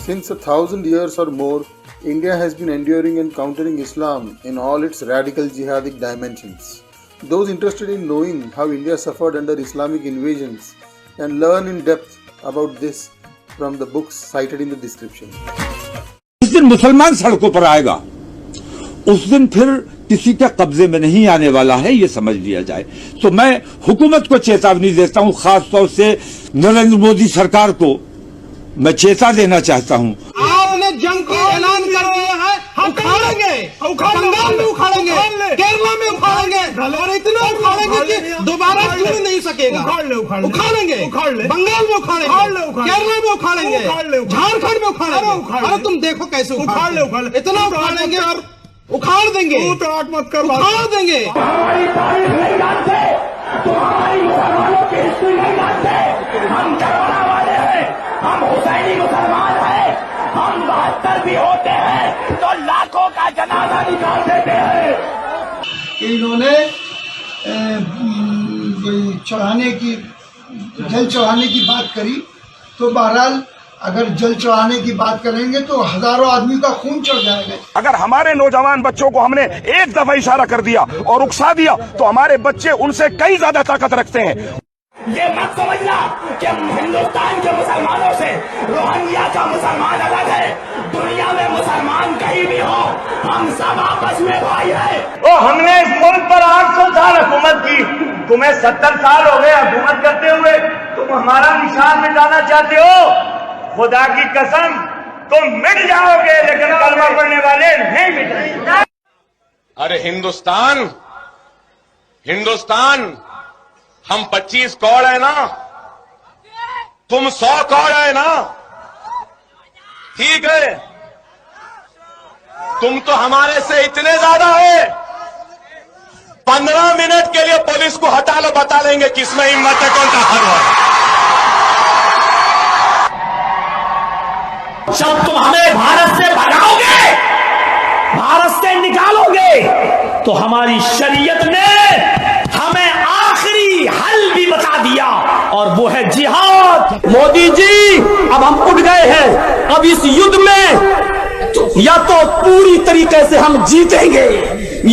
Since 1,000 years or more, India has been enduring and countering Islam in all its radical jihadic dimensions. Those interested in knowing how India suffered under Islamic invasions can learn in depth about this from the books cited in the description. जिस दिन मुसलमान सड़कों पर आएगा उस दिन फिर किसी के कब्जे में नहीं आने वाला है, ये समझ लिया जाए। तो मैं हुकूमत को चेतावनी देता हूं, खासतौर से नरेंद्र मोदी सरकार को मैं चेता देना चाहता हूं। आपने जंग का ऐलान कर दिया है, उखाड़ेंगे, बंगाल में उखाड़ेंगे, केरला में उखाड़ेंगे और इतना उखाड़ेंगे कि दोबारा जुड़ नहीं सकेगा। उखाड़ेंगे, बंगाल में उखाड़ेंगे, केरला में उखाड़ेंगे, झारखंड में उखाड़ेंगे। अरे तुम देखो कैसे उखाड़ इतना उखाड़ेंगे और उखाड़ देंगे, उखाड़ देंगे। हम हुसैनी मुसलमान हैं, हम 72 भी होते हैं तो लाखों का जनाजा निकाल देते हैं। इन्होंने चढ़ाने की जल चढ़ाने की बात करी, तो बहरहाल अगर जल चढ़ाने की बात करेंगे तो हजारों आदमी का खून चढ़ जाएगा। अगर हमारे नौजवान बच्चों को हमने एक दफा इशारा कर दिया और उकसा दिया तो हमारे बच्चे उनसे कई ज्यादा ताकत रखते हैं। ये मत समझना कि हिंदुस्तान के मुसलमानों से रोहिंग्या का मुसलमान अलग है। दुनिया में मुसलमान कहीं भी हो, हम सब आपस में भाई हैं। तो हमने इस मुल्क पर 800 साल हुकूमत की, तुम्हें 70 साल हो गए हुकूमत करते हुए, तुम हमारा निशान मिटाना चाहते हो। खुदा की कसम तुम मिट जाओगे, लेकिन कलमा पढ़ने वाले नहीं मिटेंगे। अरे हिंदुस्तान हम 25 कौड़ है ना, तुम 100 कौड़ है ना, ठीक है। तुम तो हमारे से इतने ज्यादा है, 15 मिनट के लिए पुलिस को हटा लो, बता देंगे किसमें हिम्मत है, कौन ताकत है। जब तुम हमें भारत से भगाओगे, भारत से निकालोगे, तो हमारी शरीयत ने हमें आखिरी हल भी बता दिया और वो है जिहाद। मोदी जी, अब हम उठ गए हैं। अब इस युद्ध में या तो पूरी तरीके से हम जीतेंगे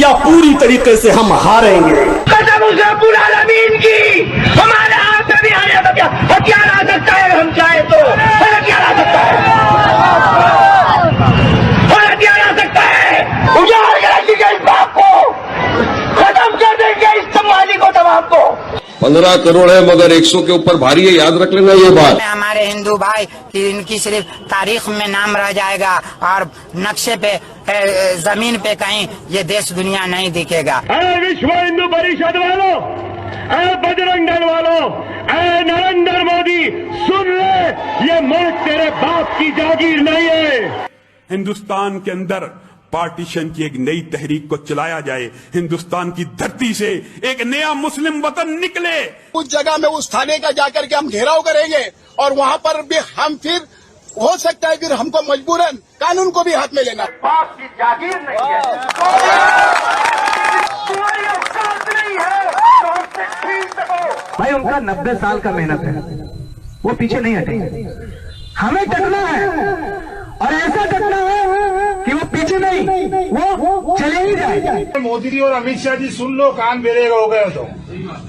या पूरी तरीके से हम हारेंगे। कसम उस रब्बुल आलमीन की, हमारे हाथ में भी हथियार आ सकता है, अगर हम चाहे तो हथियार आ सकता है, हथियार आ सकता है। उजाड़ करेंगे इस बाप को, खत्म कर देंगे इस तमाली को, तमाम को। 15 करोड़ है मगर 100 के ऊपर भारी है, याद रख लेना ये बात। हमारे हिंदू भाई कि इनकी सिर्फ तारीख में नाम रह जाएगा और नक्शे पे जमीन पे कहीं ये देश दुनिया नहीं दिखेगा। विश्व हिंदू परिषद वालों, बजरंग दल वालों, नरेंद्र मोदी सुन ले, ये मुल्क तेरे बाप की जागीर नहीं है। हिंदुस्तान के अंदर पार्टीशन की एक नई तहरीक को चलाया जाए, हिंदुस्तान की धरती से एक नया मुस्लिम वतन निकले। उस जगह में उस थाने का जाकर के हम घेराव करेंगे और वहाँ पर भी हम फिर हो सकता है फिर हमको मजबूरन कानून को भी हाथ में लेना। बाप की जागीर नहीं है, भाई उनका 90 साल का मेहनत है, वो पीछे नहीं हटेंगे। हमें डटना है और ऐसा डटना है कि वो पीछे नहीं, वो चले ही जाए। मोदी जी और अमित शाह जी सुन लो, कान बेरे हो गए तो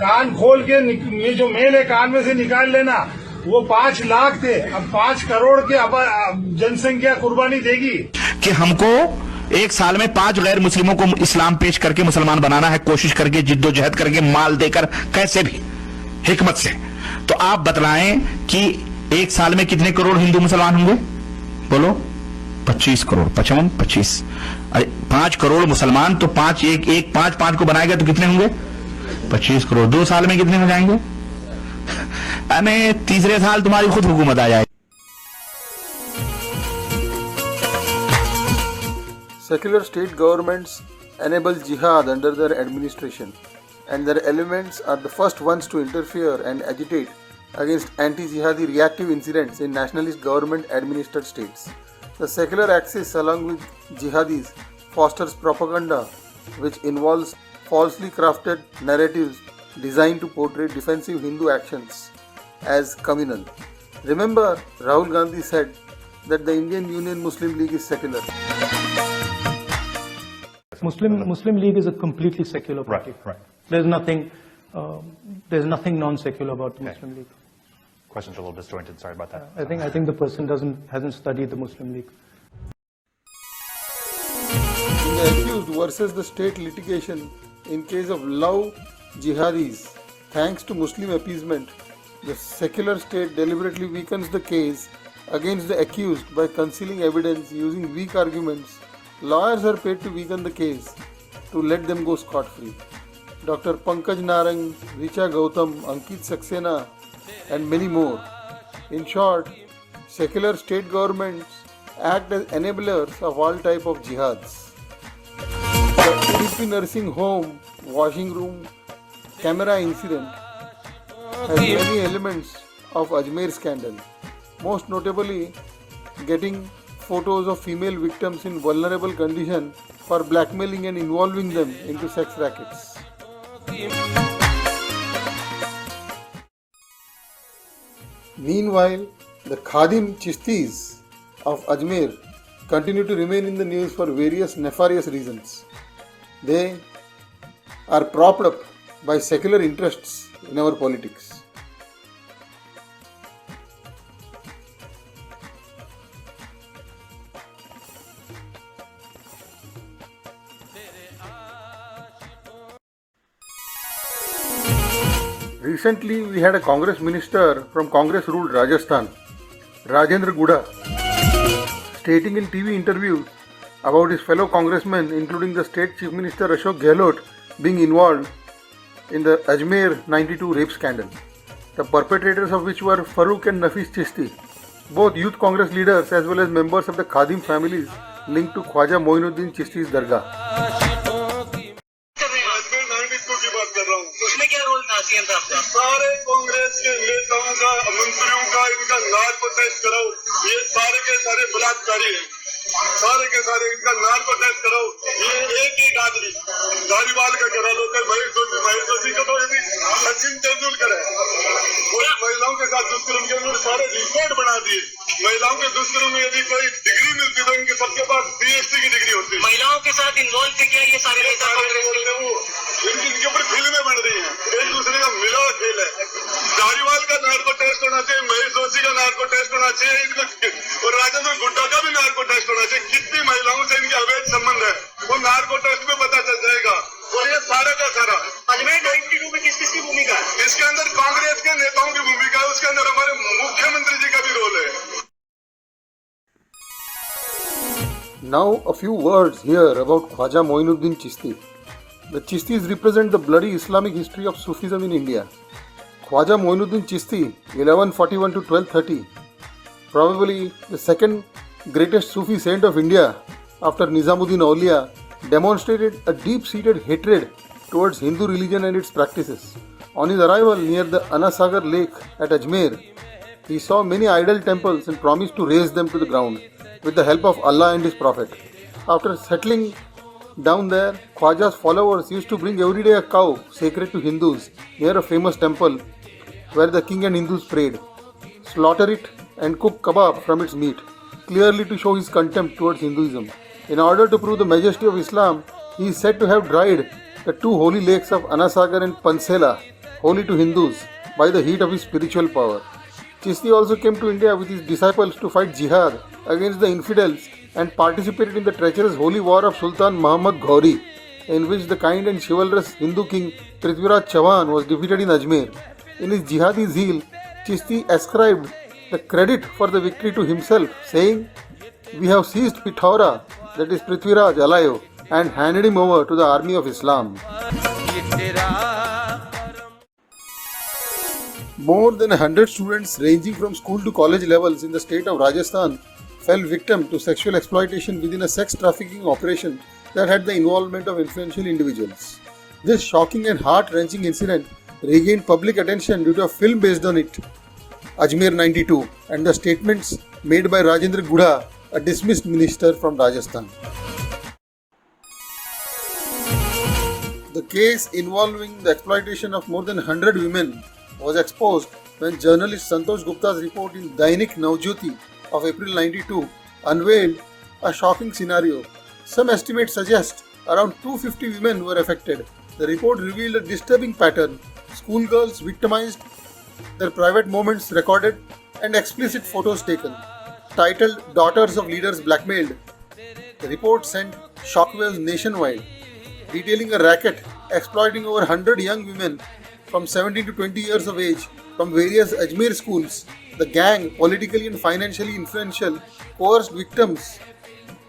कान खोल के ये जो मेल है कान में से निकाल लेना। वो 5 लाख थे, अब 5 करोड़ के अब जनसंख्या कुर्बानी देगी कि हमको एक साल में 5 गैर मुस्लिमों को इस्लाम पेश करके मुसलमान बनाना है, कोशिश करके जिद्दोजहद करके माल देकर कैसे भी हिकमत से। तो आप बतलाएं कि एक साल में कितने करोड़ हिंदू मुसलमान होंगे? बोलो 25 करोड़, 55, 25, 5 करोड़ मुसलमान, तो 5 को बनाएगा तो कितने होंगे? 25 करोड़। 2 साल में कितने हो जाएंगे? हमें तीसरे साल तुम्हारी खुद हुकूमत आ जाएगी। Secular state governments enable jihad under their administration, and their elements are the first ones to interfere and agitate against anti-jihadi reactive incidents in nationalist government administered states. The secular axis, along with jihadis, fosters propaganda which involves falsely crafted narratives designed to portray defensive Hindu actions as communal. Remember, Rahul Gandhi said, that the Indian Union Muslim League is secular. Muslim League is a completely secular party. Right. There's nothing non-secular about the Muslim League. Questions are a little disjointed. Sorry about that. I think the person hasn't studied the Muslim League. In the accused versus the state litigation in case of love jihadis, thanks to Muslim appeasement, the secular state deliberately weakens the case against the accused by concealing evidence using weak arguments. Lawyers are paid to weaken the case to let them go scot-free. Dr. Pankaj Narang, Richa Gautam, Ankit Saxena and many more. In short, secular state governments act as enablers of all type of jihads. The Udupi nursing home, washing room, camera incident has many elements of Ajmer scandal. Most notably, getting photos of female victims in vulnerable condition for blackmailing and involving them into sex rackets. Meanwhile, the Khadim Chistis of Ajmer continue to remain in the news for various nefarious reasons. They are propped up by secular interests in our politics. Recently, we had a Congress minister from Congress-ruled Rajasthan, Rajendra Guda, stating in TV interviews about his fellow congressmen, including the state chief minister Ashok Gehlot, being involved in the Ajmer 92 rape scandal, the perpetrators of which were Farooq and Nafis Chisti, both youth Congress leaders as well as members of the Khadim families linked to Khwaja Moinuddin Chisti's Dargah. सारे कांग्रेस के नेताओं का, मंत्रियों का, इनका narco test कराओ। ये सारे के सारे बलात्कारी हैं, सारे के सारे इनका नार्को टेस्ट कराओ। ये एक आदमी धारीवाल का करा लो, कल महेश जोशी का तो सचिन तेंदुलकर है, वो महिलाओं के साथ दुष्कर्म के उन्होंने सारे रिकॉर्ड बना दिए। महिलाओं के दुष्कर्म में यदि कोई डिग्री मिलती तो इनके सबके पास PhD की डिग्री होती। महिलाओं के साथ इन्वॉल्व थे क्या ये सारे नेता? इनके ऊपर फिल्में बन रही हैं, एक दूसरे का मिला खेल है। धारीवाल का नार्को टेस्ट होना चाहिए, महेश जोशी का नार्को टेस्ट होना चाहिए, और राजेंद्र गुड्डा का भी नार्को टेस्ट होना चाहिए। कितनी महिलाओं से इनके अवैध संबंध है वो नार्को टेस्ट में पता चल जाएगा। और ये सारा का सारा अजमेर 92 में किस की भूमिका है? इसके अंदर कांग्रेस के नेताओं की भूमिका है, उसके अंदर हमारे मुख्यमंत्री जी का भी रोल है। Now a few words here about Khwaja Moinuddin Chisti. The Chistis represent the bloody Islamic history of Sufism in India. Khwaja Moinuddin Chisti, 1141 to 1230, probably the second greatest Sufi saint of India after Nizamuddin Auliya, demonstrated a deep-seated hatred towards Hindu religion and its practices. On his arrival near the Anasagar lake at Ajmer, he saw many idol temples and promised to raze them to the ground with the help of Allah and His Prophet. After settling down there, Khwaja's followers used to bring every day a cow sacred to Hindus near a famous temple where the king and Hindus prayed, slaughter it and cook kebab from its meat, clearly to show his contempt towards Hinduism. In order to prove the majesty of Islam, he is said to have dried the two holy lakes of Anasagar and Pansela, holy to Hindus, by the heat of his spiritual power. Chisti also came to India with his disciples to fight jihad against the infidels and participated in the treacherous holy war of Sultan Muhammad Ghauri, in which the kind and chivalrous Hindu king Prithviraj Chauhan was defeated in Ajmer. In his jihadi zeal, Chisti ascribed the credit for the victory to himself, saying, "We have seized Pithora, that is Prithviraj, alive, and handed him over to the army of Islam." More than 100 students ranging from school to college levels in the state of Rajasthan fell victim to sexual exploitation within a sex trafficking operation that had the involvement of influential individuals. This shocking and heart-wrenching incident regained public attention due to a film based on it, Ajmer 92, and the statements made by Rajendra Guda, a dismissed minister from Rajasthan. The case involving the exploitation of more than 100 women was exposed when journalist Santosh Gupta's report in Dainik Navjyoti of April 92 unveiled a shocking scenario. Some estimates suggest around 250 women were affected. The report revealed a disturbing pattern. Schoolgirls victimized, their private moments recorded, and explicit photos taken. Titled "Daughters of Leaders Blackmailed," the report sent shockwaves nationwide, detailing a racket exploiting over 100 young women from 17 to 20 years of age from various Ajmer schools. The gang, politically and financially influential, coerced victims.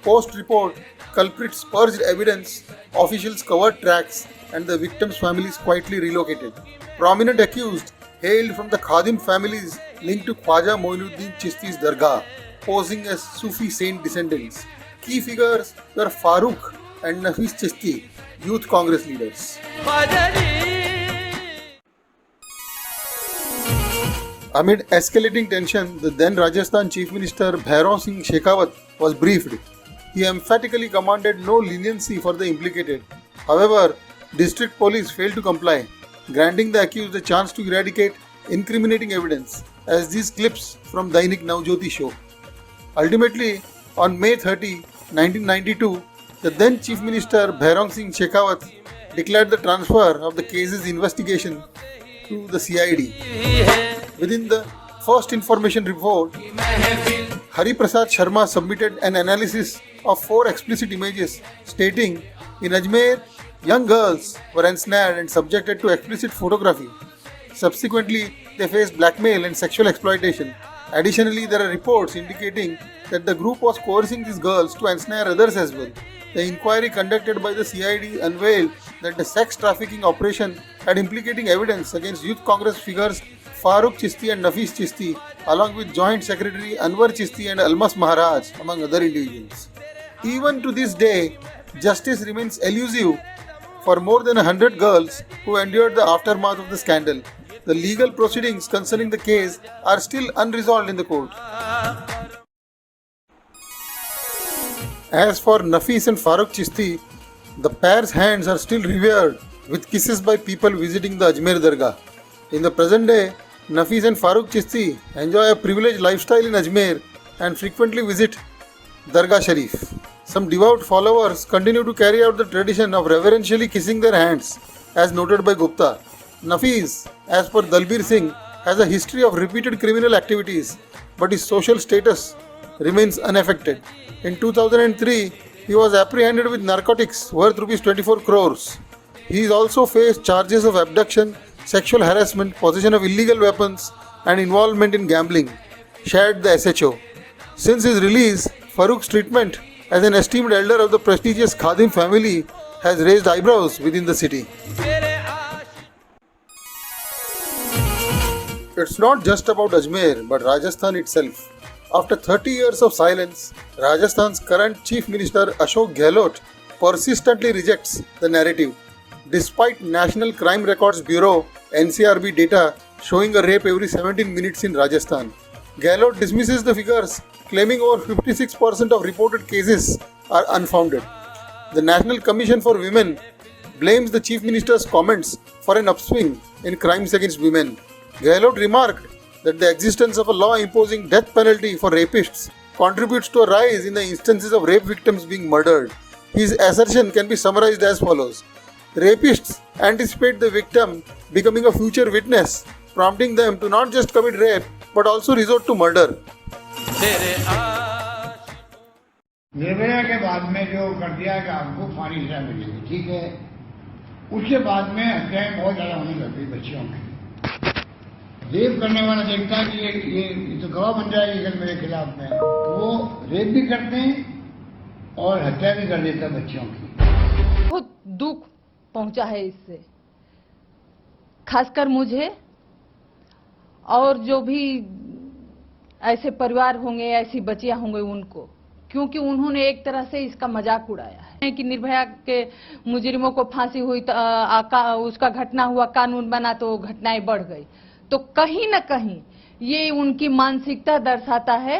Post-report, culprits purged evidence, officials covered tracks, and the victims' families quietly relocated. Prominent accused hailed from the Khadim families linked to Khwaja Moinuddin Chisti's Dargah, posing as Sufi saint descendants. Key figures were Farooq and Nafis Chisti, youth Congress leaders. Amid escalating tension, the then Rajasthan Chief Minister Bhairav Singh Shekhawat was briefed. He emphatically commanded no leniency for the implicated. However, district police failed to comply, granting the accused a chance to eradicate incriminating evidence, as these clips from Dainik Navjyoti show. Ultimately, on May 30, 1992, the then Chief Minister Bhairav Singh Shekhawat declared the transfer of the case's investigation to the CID. Within the first information report, Hari Prasad Sharma submitted an analysis of 4 explicit images stating, in Ajmer, young girls were ensnared and subjected to explicit photography. Subsequently, they faced blackmail and sexual exploitation. Additionally, there are reports indicating that the group was coercing these girls to ensnare others as well. The inquiry conducted by the CID unveiled that the sex trafficking operation had implicating evidence against youth Congress figures Farooq Chisti and Nafis Chisti, along with Joint Secretary Anwar Chisti and Almas Maharaj, among other individuals. Even to this day, justice remains elusive for more than 100 girls who endured the aftermath of the scandal. The legal proceedings concerning the case are still unresolved in the court. As for Nafis and Farooq Chisti, the pair's hands are still revered with kisses by people visiting the Ajmer Dargah. In the present day, Nafis and Farooq Chisti enjoy a privileged lifestyle in Ajmer and frequently visit Dargah Sharif. Some devout followers continue to carry out the tradition of reverentially kissing their hands, as noted by Gupta. Nafis, as per Dalbir Singh, has a history of repeated criminal activities, but his social status remains unaffected. In 2003, he was apprehended with narcotics worth Rs 24 crores. He also faced charges of abduction, sexual harassment, possession of illegal weapons, and involvement in gambling, shared the SHO. Since his release, Farooq's treatment as an esteemed elder of the prestigious Khadim family has raised eyebrows within the city. It's not just about Ajmer, but Rajasthan itself. After 30 years of silence, Rajasthan's current Chief Minister Ashok Gehlot persistently rejects the narrative. Despite National Crime Records Bureau (NCRB) data showing a rape every 17 minutes in Rajasthan, Gehlot dismisses the figures, claiming over 56% of reported cases are unfounded. The National Commission for Women blames the Chief Minister's comments for an upswing in crimes against women. Gehlot remarked that the existence of a law imposing death penalty for rapists contributes to a rise in the instances of rape victims being murdered. His assertion can be summarized as follows. Rapists anticipate the victim becoming a future witness, prompting them to not just commit rape but also resort to murder. Nirbhaya के बाद में जो कर दिया कि आपको फांसी सजा मिलेगी, ठीक है, उसके बाद में हत्याएं बहुत ज्यादा होने लग गई बच्चियों की। रेप करने वाला देखता है कि ये तो गवाह बन जाएगी कल मेरे खिलाफ में, वो रेप भी करते हैं और हत्या भी कर देता है बच्चियों की। बहुत दुख पहुंचा है इससे, खासकर मुझे और जो भी ऐसे परिवार होंगे, ऐसी बच्चियां होंगे उनको, क्योंकि उन्होंने एक तरह से इसका मजाक उड़ाया है कि निर्भया के मुजरिमों को फांसी हुई तो उसका घटना हुआ, कानून बना तो घटनाएं बढ़ गई। तो कहीं न कहीं ये उनकी मानसिकता दर्शाता है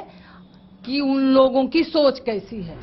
कि उन लोगों की सोच कैसी है।